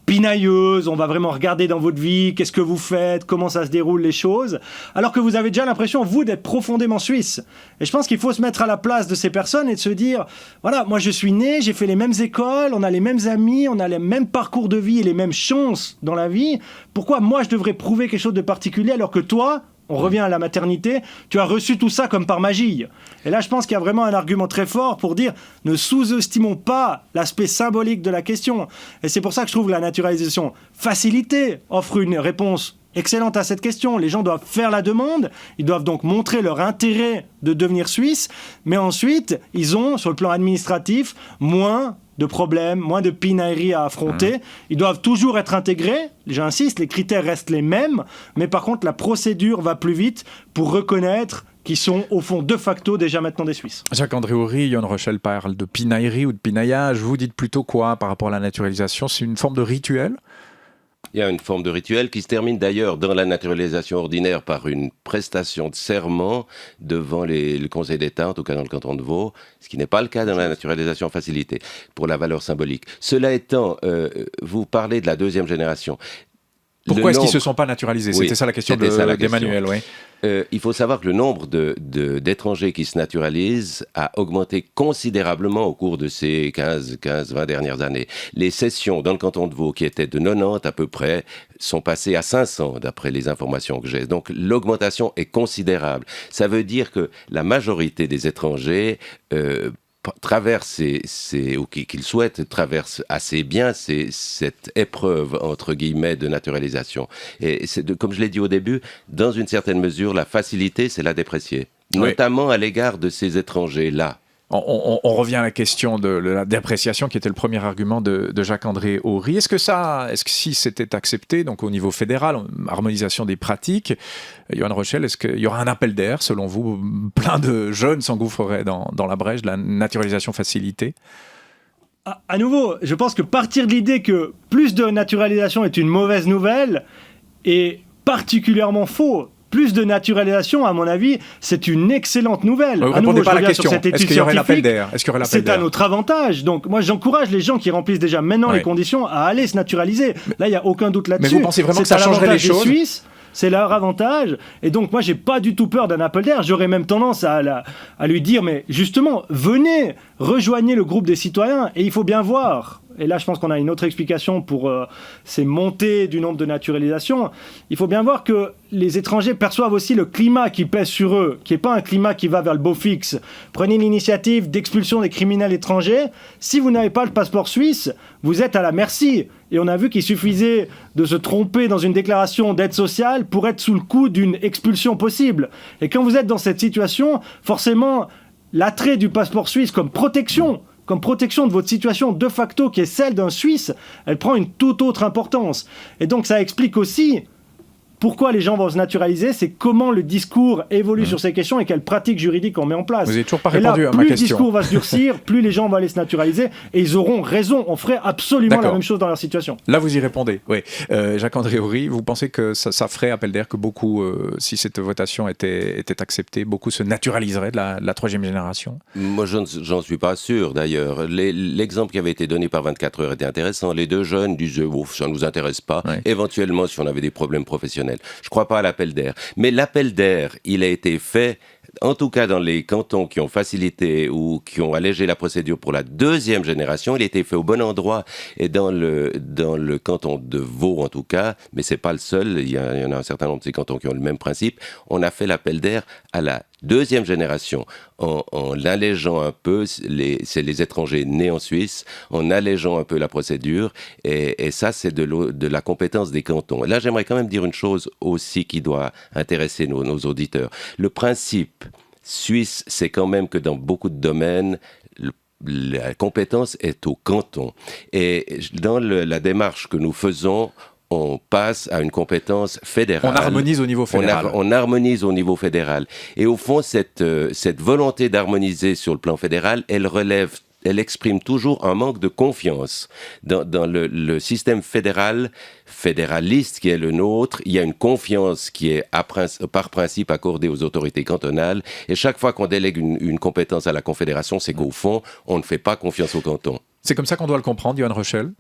pinailleuse, on va vraiment regarder dans votre vie, qu'est-ce que vous faites, comment ça se déroule les choses, alors que vous avez déjà l'impression, vous, d'être profondément suisse. Et je pense qu'il faut se mettre à la place de ces personnes et de se dire, voilà, moi je suis né, j'ai fait les mêmes écoles, on a les mêmes amis, on a les mêmes parcours de vie et les mêmes chances dans la vie. Pourquoi moi je devrais prouver quelque chose de particulier alors que toi, on revient à la maternité, tu as reçu tout ça comme par magie. Et là, je pense qu'il y a vraiment un argument très fort pour dire ne sous-estimons pas l'aspect symbolique de la question. Et c'est pour ça que je trouve que la naturalisation facilitée offre une réponse excellente à cette question. Les gens doivent faire la demande, ils doivent donc montrer leur intérêt de devenir suisse, mais ensuite, ils ont, sur le plan administratif, moins de problèmes, moins de pinailleries à affronter. Ils doivent toujours être intégrés. J'insiste, les critères restent les mêmes, mais par contre, la procédure va plus vite pour reconnaître qu'ils sont, au fond, de facto, déjà maintenant des Suisses. Jacques-André Horry, Johan Rochel parle de pinaillerie ou de pinaillage. Vous dites plutôt quoi par rapport à la naturalisation? C'est une forme de rituel? Il y a une forme de rituel qui se termine d'ailleurs dans la naturalisation ordinaire par une prestation de serment devant le Conseil d'État, en tout cas dans le canton de Vaud, ce qui n'est pas le cas dans la naturalisation facilitée, pour la valeur symbolique. Cela étant, vous parlez de la deuxième génération. Pourquoi est-ce qu'ils ne se sont pas naturalisés? C'était ça la question d'Emmanuel. Oui. Il faut savoir que le nombre d'étrangers qui se naturalisent a augmenté considérablement au cours de ces 15-20 dernières années. Les cessions dans le canton de Vaud, qui étaient de 90 à peu près, sont passées à 500 d'après les informations que j'ai. Donc l'augmentation est considérable. Ça veut dire que la majorité des étrangers traverse ou qu'il souhaite traverse assez bien cette épreuve, entre guillemets, de naturalisation. Et comme je l'ai dit au début, dans une certaine mesure, la facilité, c'est la déprécier. Notamment à l'égard de ces étrangers-là. On revient à la question de la dépréciation qui était le premier argument de Jacques-André Haury. Est-ce que si c'était accepté, donc au niveau fédéral, harmonisation des pratiques, Yoann Rochel, est-ce qu'il y aura un appel d'air, selon vous? Plein de jeunes s'engouffreraient dans la brèche de la naturalisation facilitée? À nouveau, je pense que partir de l'idée que plus de naturalisation est une mauvaise nouvelle est particulièrement faux. Plus de naturalisation, à mon avis, c'est une excellente nouvelle. Vous ne répondez pas à la question. Est-ce qu'il y aurait l'appel d'air? C'est à notre avantage. Donc, moi, j'encourage les gens qui remplissent déjà maintenant les conditions à aller se naturaliser. Là, il n'y a aucun doute là-dessus. Mais vous pensez vraiment que ça changerait les choses? Suisses, c'est leur avantage. Et donc, moi, j'ai pas du tout peur d'un appel d'air. J'aurais même tendance à lui dire, mais justement, venez, rejoignez le groupe des citoyens. Et il faut bien voir. Et là, je pense qu'on a une autre explication pour ces montées du nombre de naturalisations. Il faut bien voir que les étrangers perçoivent aussi le climat qui pèse sur eux, qui n'est pas un climat qui va vers le beau fixe. Prenez l'initiative d'expulsion des criminels étrangers. Si vous n'avez pas le passeport suisse, vous êtes à la merci. Et on a vu qu'il suffisait de se tromper dans une déclaration d'aide sociale pour être sous le coup d'une expulsion possible. Et quand vous êtes dans cette situation, forcément, l'attrait du passeport suisse comme protection de votre situation de facto qui est celle d'un Suisse, elle prend une toute autre importance. Et donc ça explique aussi pourquoi les gens vont se naturaliser, c'est comment le discours évolue sur ces questions et quelles pratiques juridiques on met en place. Vous n'avez toujours pas répondu à ma question. Plus le discours va se durcir, plus les gens vont aller se naturaliser et ils auront raison. On ferait absolument la même chose dans leur situation. Là, vous y répondez. Oui. Jacques-André Haury, vous pensez que ça ferait appel d'air, que beaucoup, si cette votation était acceptée, beaucoup se naturaliseraient de la troisième génération? Moi, j'en suis pas sûr, d'ailleurs. L'exemple qui avait été donné par 24 heures était intéressant. Les deux jeunes disaient « ça ne nous intéresse pas ». Éventuellement, si on avait des problèmes professionnels. Je ne crois pas à l'appel d'air. Mais l'appel d'air, il a été fait, en tout cas dans les cantons qui ont facilité ou qui ont allégé la procédure pour la deuxième génération, il a été fait au bon endroit. Et dans le canton de Vaud, en tout cas, mais ce n'est pas le seul, il y en a un certain nombre de ces cantons qui ont le même principe, on a fait l'appel d'air à la deuxième génération, en allégeant un peu, c'est les étrangers nés en Suisse, en allégeant un peu la procédure, et ça c'est de la compétence des cantons. Et là j'aimerais quand même dire une chose aussi qui doit intéresser nos auditeurs. Le principe suisse, c'est quand même que dans beaucoup de domaines, la compétence est au canton. Et dans la démarche que nous faisons, on passe à une compétence fédérale. On harmonise au niveau fédéral. On harmonise au niveau fédéral. Et au fond, cette volonté d'harmoniser sur le plan fédéral, elle exprime toujours un manque de confiance. Dans le système fédéraliste qui est le nôtre, il y a une confiance qui est par principe accordée aux autorités cantonales. Et chaque fois qu'on délègue une compétence à la Confédération, c'est qu'au fond, on ne fait pas confiance au canton. C'est comme ça qu'on doit le comprendre, Yoann Rochel?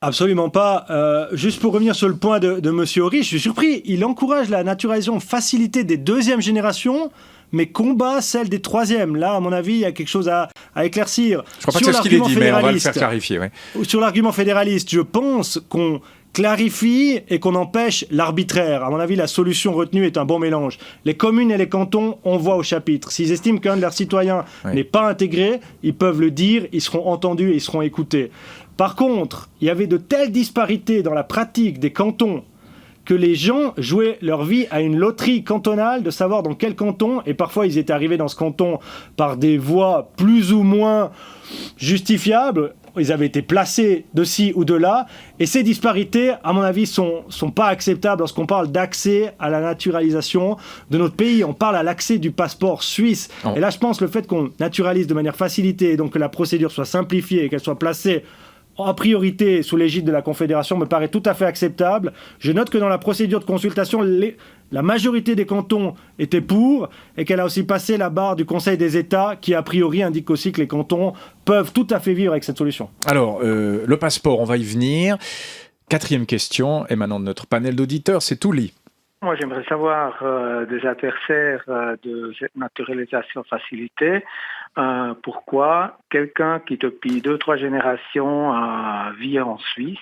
Absolument pas. Juste pour revenir sur le point de M. Haury, je suis surpris. Il encourage la naturalisation facilitée des deuxièmes générations, mais combat celle des troisièmes. Là, à mon avis, il y a quelque chose à éclaircir. Je crois pas que c'est ce qu'il est dit, mais on va le faire clarifier. Oui. Sur l'argument fédéraliste, je pense qu'on clarifie et qu'on empêche l'arbitraire. À mon avis, la solution retenue est un bon mélange. Les communes et les cantons, on voit au chapitre. S'ils estiment qu'un de leurs citoyens n'est pas intégré, ils peuvent le dire, ils seront entendus et ils seront écoutés. Par contre, il y avait de telles disparités dans la pratique des cantons que les gens jouaient leur vie à une loterie cantonale de savoir dans quel canton, et parfois ils étaient arrivés dans ce canton par des voies plus ou moins justifiables, ils avaient été placés de ci ou de là, et ces disparités, à mon avis, sont pas acceptables lorsqu'on parle d'accès à la naturalisation de notre pays. On parle à l'accès du passeport suisse. Et là, je pense le fait qu'on naturalise de manière facilitée, et donc que la procédure soit simplifiée et qu'elle soit placée en priorité sous l'égide de la Confédération me paraît tout à fait acceptable. Je note que dans la procédure de consultation, la majorité des cantons étaient pour et qu'elle a aussi passé la barre du Conseil des États qui, a priori, indique aussi que les cantons peuvent tout à fait vivre avec cette solution. Alors, le passeport, on va y venir. Quatrième question émanant de notre panel d'auditeurs, c'est Touli. Moi, j'aimerais savoir des adversaires de cette naturalisation facilitée. Pourquoi quelqu'un qui depuis 2-3 générations vit en Suisse,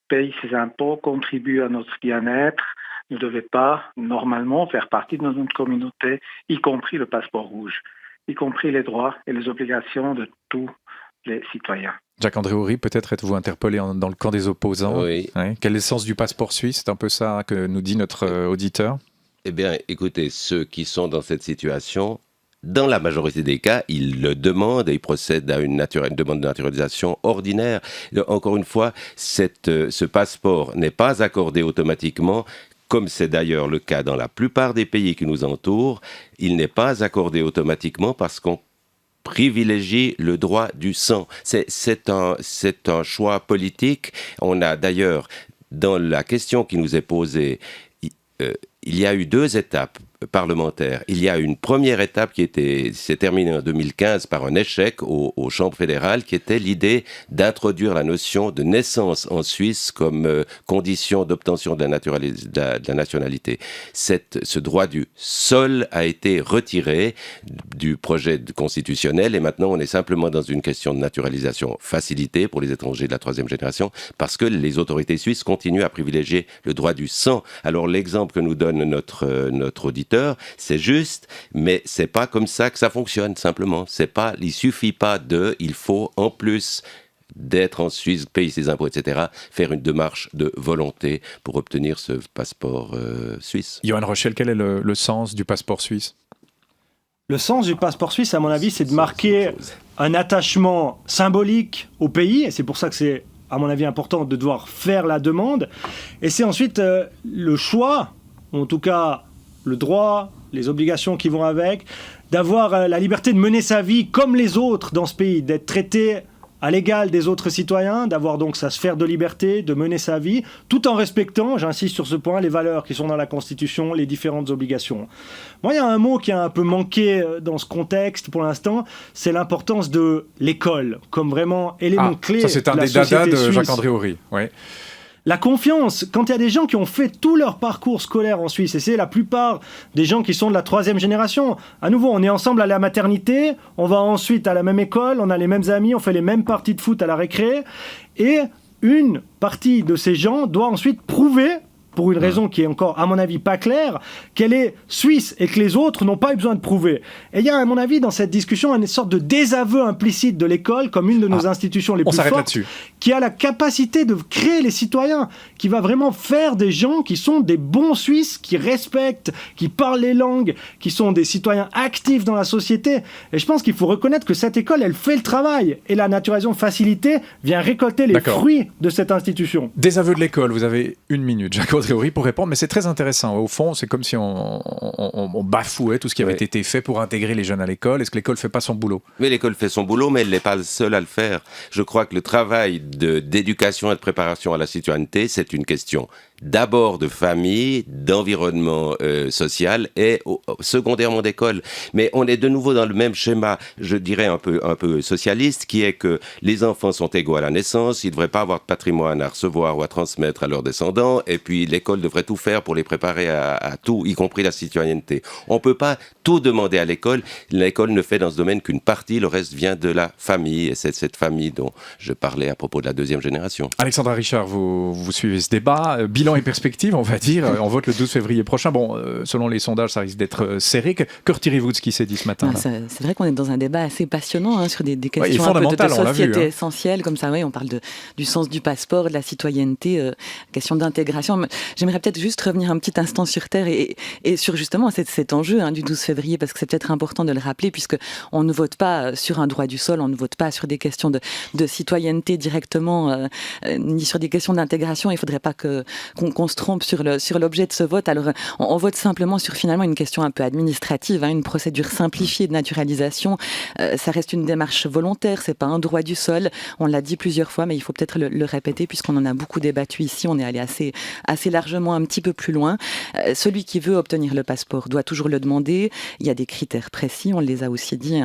paye ses impôts, contribue à notre bien-être, ne devait pas normalement faire partie de notre communauté, y compris le passeport rouge. y compris les droits et les obligations de tous les citoyens. Jacques-André Houry, peut-être êtes-vous interpellé dans le camp des opposants. Oui. Ouais. Quel est le sens du passeport suisse? C'est un peu ça que nous dit notre auditeur. Eh bien, écoutez, ceux qui sont dans cette situation, dans la majorité des cas, ils le demandent et ils procèdent à une demande de naturalisation ordinaire. Encore une fois, ce passeport n'est pas accordé automatiquement, comme c'est d'ailleurs le cas dans la plupart des pays qui nous entourent. Il n'est pas accordé automatiquement parce qu'on privilégie le droit du sang. C'est un choix politique. On a d'ailleurs, dans la question qui nous est posée, il y a eu 2 étapes parlementaires. Il y a une première étape qui s'est terminée en 2015 par un échec aux chambres fédérales, qui était l'idée d'introduire la notion de naissance en Suisse comme condition d'obtention de la nationalité. Ce droit du sol a été retiré du projet constitutionnel et maintenant on est simplement dans une question de naturalisation facilitée pour les étrangers de la 3e génération parce que les autorités suisses continuent à privilégier le droit du sang. Alors l'exemple que nous donne notre auditeur, c'est juste, mais c'est pas comme ça que ça fonctionne, simplement. Il suffit pas il faut en plus d'être en Suisse, payer ses impôts, etc., faire une démarche de volonté pour obtenir ce passeport suisse. Johan Rochel, quel est le sens du passeport suisse? Le sens du passeport suisse, à mon avis, c'est de marquer un attachement symbolique au pays, et c'est pour ça que c'est, à mon avis, important de devoir faire la demande. Et c'est ensuite le choix, en tout cas le droit, les obligations qui vont avec, d'avoir la liberté de mener sa vie comme les autres dans ce pays, d'être traité à l'égal des autres citoyens, d'avoir donc sa sphère de liberté, de mener sa vie, tout en respectant, j'insiste sur ce point, les valeurs qui sont dans la Constitution, les différentes obligations. Moi, il y a un mot qui a un peu manqué dans ce contexte pour l'instant, c'est l'importance de l'école, comme vraiment élément clé de la société suisse. Ça, c'est un des dadas de Jacques-André Houry, oui. La confiance, quand il y a des gens qui ont fait tout leur parcours scolaire en Suisse, et c'est la plupart des gens qui sont de la 3e génération, à nouveau, on est ensemble à la maternité, on va ensuite à la même école, on a les mêmes amis, on fait les mêmes parties de foot à la récré, et une partie de ces gens doit ensuite prouver, pour une raison qui est encore, à mon avis, pas claire, qu'elle est suisse et que les autres n'ont pas eu besoin de prouver. Et il y a, à mon avis, dans cette discussion, une sorte de désaveu implicite de l'école comme une de nos institutions les plus fortes, qui a la capacité de créer les citoyens, qui va vraiment faire des gens qui sont des bons Suisses, qui respectent, qui parlent les langues, qui sont des citoyens actifs dans la société. Et je pense qu'il faut reconnaître que cette école, elle fait le travail. Et la naturalisation facilitée vient récolter les fruits de cette institution. Désaveu de l'école, vous avez 1 minute, Jacques-André Houry, pour répondre, mais c'est très intéressant. Au fond, c'est comme si on bafouait tout ce qui avait été fait pour intégrer les jeunes à l'école. Est-ce que l'école ne fait pas son boulot? Mais l'école fait son boulot, mais elle n'est pas le seul à le faire. Je crois que le travail d'éducation et de préparation à la citoyenneté, c'est une question d'abord de famille, d'environnement social et secondairement d'école. Mais on est de nouveau dans le même schéma, je dirais un peu socialiste, qui est que les enfants sont égaux à la naissance, ils ne devraient pas avoir de patrimoine à recevoir ou à transmettre à leurs descendants, et puis l'école devrait tout faire pour les préparer à tout, y compris la citoyenneté. On ne peut pas tout demander à l'école. L'école ne fait dans ce domaine qu'une partie, le reste vient de la famille, et c'est cette famille dont je parlais à propos de la 2e génération. Alexandra Richard, vous suivez ce débat. Bilan et perspective, on va dire. On vote le 12 février prochain. Bon, selon les sondages, ça risque d'être serré. Que retirez-vous de ce qui s'est dit ce matin? C'est vrai qu'on est dans un débat assez passionnant sur des questions un peu de société essentielles, comme ça. Oui, on parle du sens du passeport, de la citoyenneté, question d'intégration. J'aimerais peut-être juste revenir un petit instant sur Terre et sur justement cet enjeu du 12 février, parce que c'est peut-être important de le rappeler, puisque on ne vote pas sur un droit du sol, on ne vote pas sur des questions de citoyenneté directement, ni sur des questions d'intégration. Il ne faudrait pas qu'on se trompe sur l'objet de ce vote. Alors, on vote simplement sur finalement une question un peu administrative, une procédure simplifiée de naturalisation. Ça reste une démarche volontaire, c'est pas un droit du sol. On l'a dit plusieurs fois, mais il faut peut-être le répéter, puisqu'on en a beaucoup débattu ici. On est allé assez largement un petit peu plus loin. Celui qui veut obtenir le passeport doit toujours le demander. Il y a des critères précis, on les a aussi dit.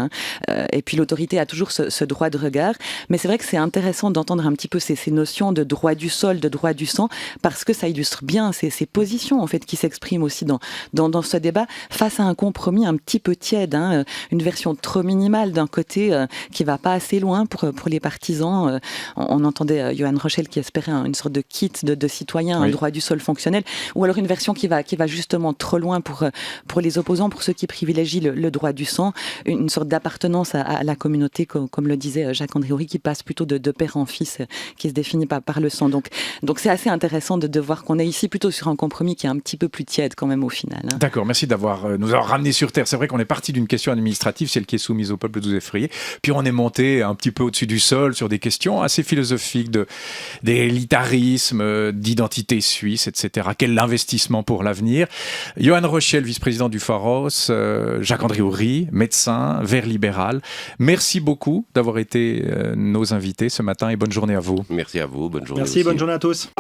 Et puis l'autorité a toujours ce droit de regard. Mais c'est vrai que c'est intéressant d'entendre un petit peu ces notions de droit du sol, de droit du sang, parce que ça ça illustre bien ces positions en fait qui s'expriment aussi dans ce débat face à un compromis un petit peu tiède, hein, une version trop minimale d'un côté qui va pas assez loin pour les partisans. On entendait Johan Rochel qui espérait une sorte de kit de citoyen, un droit du sol fonctionnel, ou alors une version qui va justement trop loin pour les opposants, pour ceux qui privilégient le droit du sang, une sorte d'appartenance à la communauté, comme le disait Jacques-André Houry, qui passe plutôt de père en fils, qui se définit pas par le sang. Donc c'est assez intéressant de voir qu'on est ici plutôt sur un compromis qui est un petit peu plus tiède quand même au final. Hein. D'accord, merci nous avoir ramené sur terre. C'est vrai qu'on est parti d'une question administrative, celle qui est soumise au peuple le 12 février, puis on est monté un petit peu au-dessus du sol sur des questions assez philosophiques d'élitarisme, d'identité suisse, etc. Quel investissement pour l'avenir. Johan Rochel, vice-président du Pharos, Jacques-André Houry, médecin, vert libéral. Merci beaucoup d'avoir été nos invités ce matin et bonne journée à vous. Merci à vous, bonne journée. Merci, aussi. bonne journée à tous.